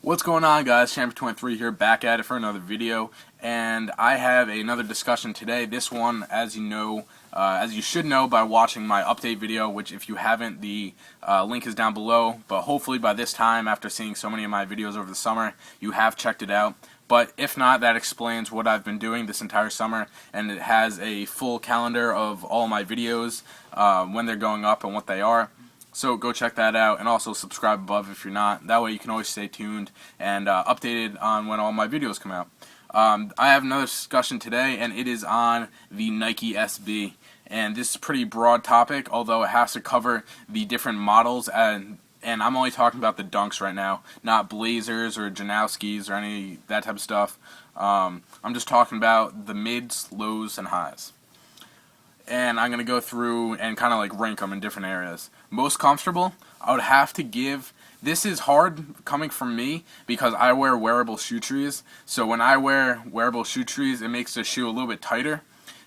What's going on, guys? Champion23 here, back at it for another video, and I have another discussion today. This one, as you should know by watching my update video, which if you haven't, the link is down below, but hopefully by this time, after seeing so many of my videos over the summer, you have checked it out. But if not, that explains what I've been doing this entire summer, and it has a full calendar of all my videos, when they're going up and what they are. So go check that out, and also subscribe above if you're not. That way you can always stay tuned and updated on when all my videos come out. I have another discussion today, and it is on the Nike SB. And this is a pretty broad topic, although it has to cover the different models, and I'm only talking about the Dunks right now, not Blazers or Janowskis or any that type of stuff. I'm just talking about the mids, lows, and highs. And I'm going to go through and kind of like rank them in different areas. Most comfortable, I would have to give, this is hard coming from me because I wear wearable shoe trees. So when I wear wearable shoe trees, it makes the shoe a little bit tighter.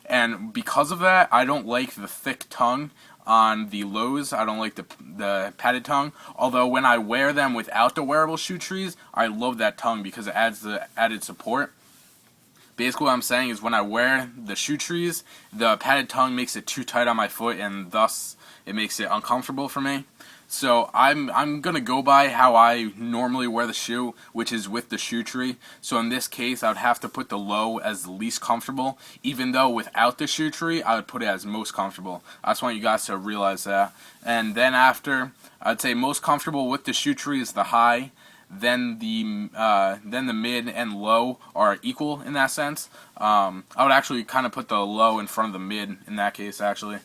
And because of that, I don't like the thick tongue on the lows. I don't like the padded tongue. Although when I wear them without the wearable shoe trees, I love that tongue because it adds the added support. Basically what I'm saying is when I wear the shoe trees, the padded tongue makes it too tight on my foot, and thus it makes it uncomfortable for me. So I'm going to go by how I normally wear the shoe, which is with the shoe tree. So in this case, I would have to put the low as the least comfortable, even though without the shoe tree, I would put it as most comfortable. I just want you guys to realize that. And then after, I'd say most comfortable with the shoe tree is the high. Then the mid and low are equal in that sense. I would actually kind of put the low in front of the mid in that case, actually.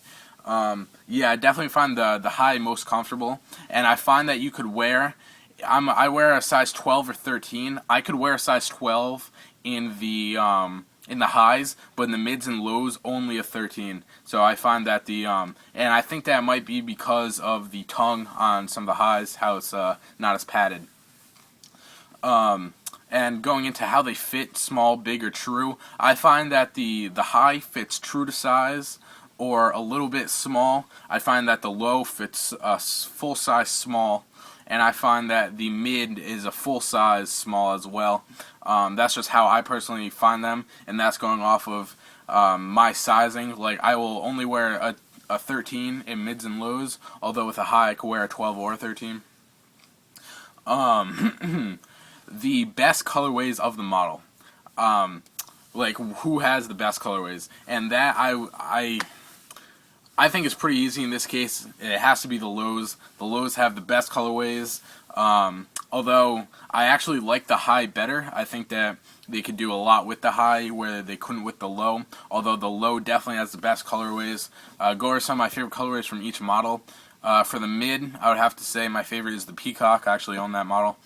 Yeah, I definitely find the high most comfortable, and I find that you could wear, I wear a size 12 or 13. I could wear a size 12 in the highs, but in the mids and lows only a 13. So I find that and I think that might be because of the tongue on some of the highs, how it's not as padded. And going into how they fit, small, big, or true, I find that the high fits true to size or a little bit small. I find that the low fits full size small, and I find that the mid is a full size small as well. That's just how I personally find them, and that's going off of my sizing. Like, I will only wear a 13 in mids and lows, although with a high I could wear a 12 or a 13. The best colorways of the model, like who has the best colorways, and that I think it's pretty easy in this case. It has to be the lows. The lows have the best colorways, although I actually like the high better. I think that they could do a lot with the high where they couldn't with the low, although the low definitely has the best colorways. Go over some of my favorite colorways from each model. For the mid, I would have to say my favorite is the Peacock. I actually own that model.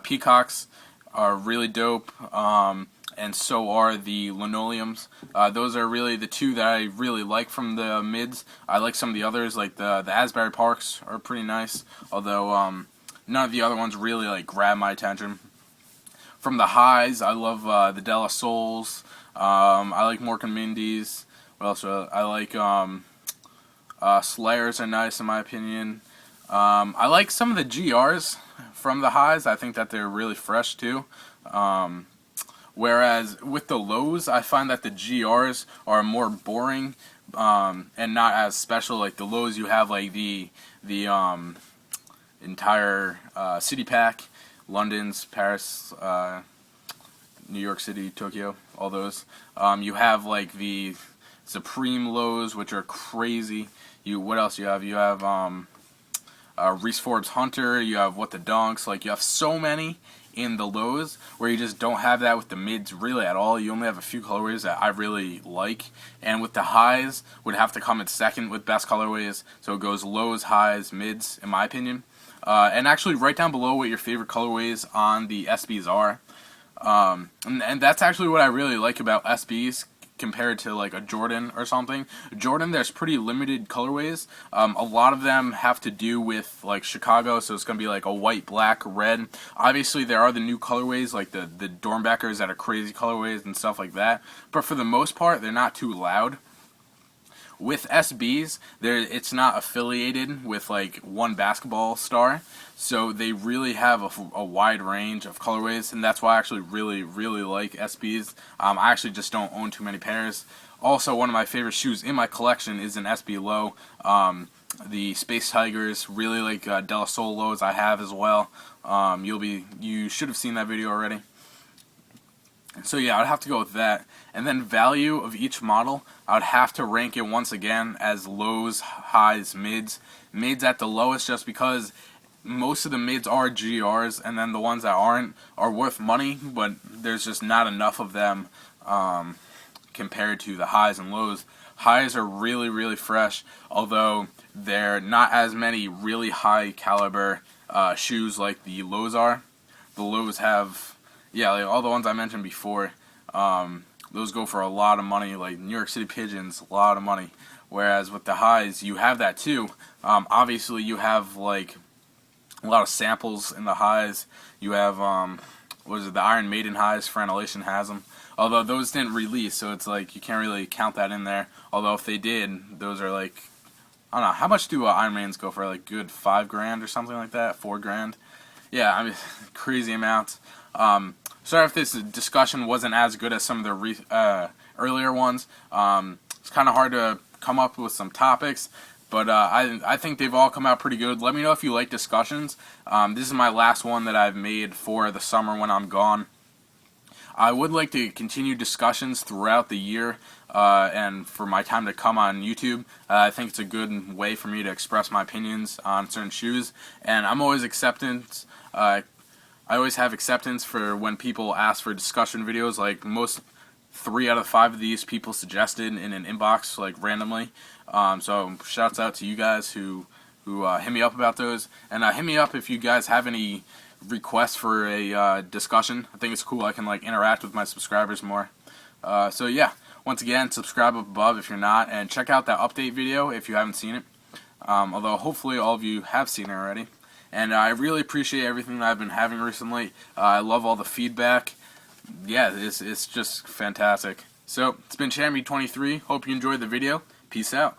Peacocks are really dope, and so are the linoleums. Those are really the two that I really like from the mids. I like some of the others, like the Asbury Parks are pretty nice, although none of the other ones really like grab my attention. From the highs, I love the De La Souls. I like Mork and Mindy's. What else? I like Slayers are nice in my opinion. I like some of the GRs from the highs. I think that they're really fresh too. Whereas with the lows, I find that the GRs are more boring and not as special. Like the lows, you have like the entire city pack, London's, Paris, New York City, Tokyo, all those. You have like the Supreme lows, which are crazy. What else you have? You have Reese Forbes Hunter, you have What the Dunks, like you have so many in the lows where you just don't have that with the mids really at all. You only have a few colorways that I really like, and with the highs would have to come in second with best colorways, so it goes lows, highs, mids in my opinion. And actually write down below what your favorite colorways on the SBs are, and that's actually what I really like about SBs compared to like a Jordan or something. Jordan, there's pretty limited colorways. A lot of them have to do with like Chicago, so it's going to be like a white, black, red. Obviously there are the new colorways like the Dornbeckers that are crazy colorways and stuff like that, but for the most part they're not too loud. with SBs, it's not affiliated with like one basketball star, so they really have a wide range of colorways, and that's why I actually really like SBs. I actually just don't own too many pairs. Also, one of my favorite shoes in my collection is an SB low. The Space Tigers, really like De La Soul lows I have as well. You should have seen that video already. So yeah, I'd have to go with that. And then value of each model, I would have to rank it once again as lows, highs, mids. Mids at the lowest just because most of the mids are GRs, and then the ones that aren't are worth money, but there's just not enough of them compared to the highs and lows. Highs are really fresh, although there are not as many really high caliber shoes like the lows are. The lows have, yeah, like all the ones I mentioned before, those go for a lot of money, like New York City Pigeons, a lot of money. Whereas with the highs, you have that too. Obviously, you have like a lot of samples in the highs. You have, what is it, the Iron Maiden highs, Franelation has them. Although those didn't release, so it's like you can't really count that in there. Although if they did, those are like, I don't know, how much do Iron Maidens go for? Like good $5 grand or something like that? $4 grand? Yeah, I mean, crazy amounts. Sorry if this discussion wasn't as good as some of the earlier ones. It's kind of hard to come up with some topics, but I think they've all come out pretty good. Let me know if you like discussions. This is my last one that I've made for the summer when I'm gone. I would like to continue discussions throughout the year and for my time to come on YouTube. I think it's a good way for me to express my opinions on certain shoes, and I'm always acceptance. I always have acceptance for when people ask for discussion videos. Like most 3 out of 5 of these people suggested in an inbox like randomly. So shouts out to you guys who hit me up about those, and hit me up if you guys have any requests for a discussion. I think it's cool. I can like interact with my subscribers more. So yeah, once again, subscribe up above if you're not, and check out that update video if you haven't seen it. Although hopefully all of you have seen it already. And I really appreciate everything that I've been having recently. I love all the feedback. Yeah, it's just fantastic. So it's been Chammy23. Hope you enjoyed the video. Peace out.